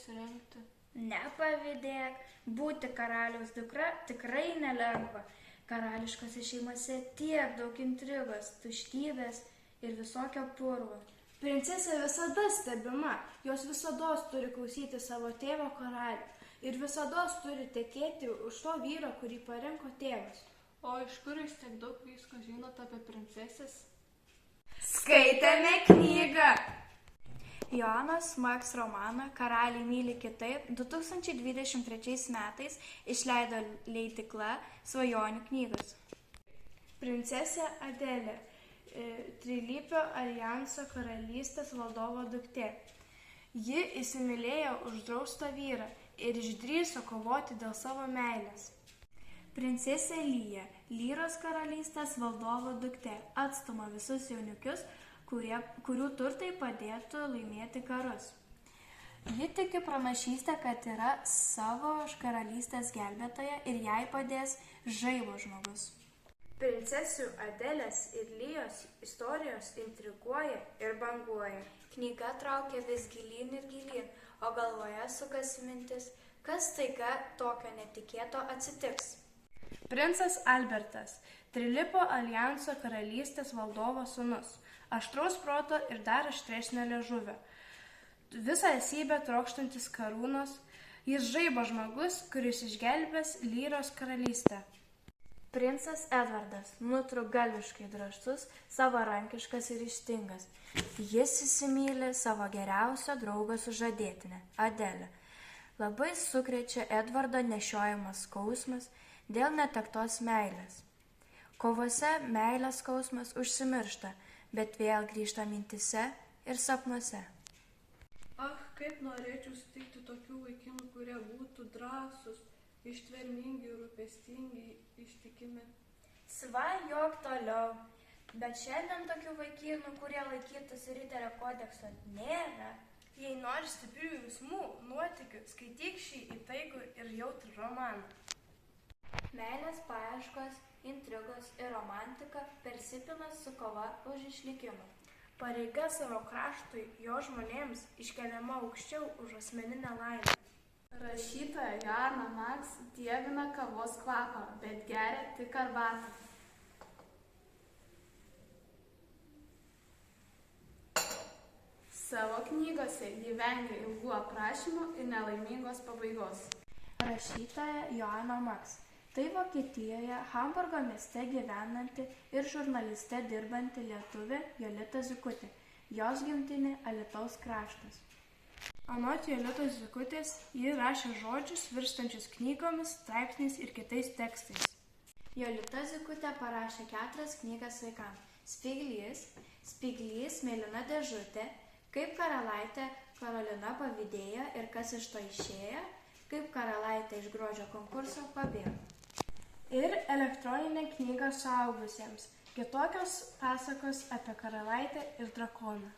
apsirengti? Nepavydėk, būti karaliaus dukra tikrai nelengva. Karališkose šeimose tiek daug intrigos, tuštybės ir visokio purvo. Princesė visada stebima, jos visados turi klausyti savo tėvo karalių ir visados turi tekėti už to vyro, kurį parinko tėvas. O iš kur jūs tiek daug visko žinot apie princesės? Skaitėme knygą! Joanos Maks romaną Karaliai myli kitaip 2023 metais išleido leidykla Svajonių knygos. Princesė Adelė, Trilypio aljanso karalystės valdovo duktė. Ji įsimylėjo uždraustą vyrą ir išdrįso kovoti dėl savo meilės. Princesė Lyja, Lyros karalystės valdovo duktė, atstuma visus jaunikius, kurių turtai padėtų laimėti karus. Ji tiki pranašystę, kad yra savo karalystės gelbėtoja ir jai padės žaibo žmogus. Princesių Adelės ir Lyjos istorijos intriguoja ir banguoja. Knyga traukia vis gilyn ir gilyn, o galvoje sukasi mintis, kas staiga tokio netikėto atsitiks. Princas Albertas, Trilypio aljanso karalystės valdovo sūnus, aštraus proto ir dar aštresnio liežuvio. Visą esybę trokštantis karūnos, jis žaibo žmogus, kuris išgelbės Lyros karalystę. Princas Edvardas, nutrūktgalviškai drąsus, savarankiškas ir ryžtingas. Jis įsimyli savo geriausio draugo sužadėtinę, Adelę. Labai sukrečia Edvardo nešiojamas skausmas dėl netektos meilės. Kovose meilės skausmas užsimiršta, bet vėl grįžta mintyse ir sapnuose. Kaip norėčiau sutikti tokių vaikinų, kurie būtų drąsūs, ištvermingi, rūpestingi, ištikimi. Svajok toliau, bet šiandien tokių vaikinų, kurie laikytųsi Riterio kodekso, nėra. Jei nori stiprių jausmų, nuotykių, skaityk šį įtaigų ir jautrų romaną. Meilės paieškos, intrigos ir romantika persipina su kova už išlikimą. Pareiga savo kraštui, jo žmonėms iškeliama aukščiau už asmeninę laimę. Rašytoja Joana Maks dievina kavos kvapą, bet geria tik arbatą. Savo knygose ji vengia ilgų aprašymų ir nelaimingos pabaigos. Rašytoja Joana Maks. Tai Vokietijoje, Hamburgo mieste gyvenanti ir žurnaliste dirbanti lietuvė Jolita Zykutė. Jos gimtinė Alytaus kraštas. Anot Jolitos Zykutės, ji rašė žodžius virstančius knygomis, straipsniais ir kitais tekstais. Jolita Zykutė parašė 4 knygas vaikams. Spyglys, mėlyna dėžutė, kaip karalaitė Karolina pavydėjo ir kas iš to išėjo, kaip karalaitė iš grožio konkurso pabėgo. Ir elektroninė knyga suaugusiems, kitokios pasakos apie karalaitę ir drakoną.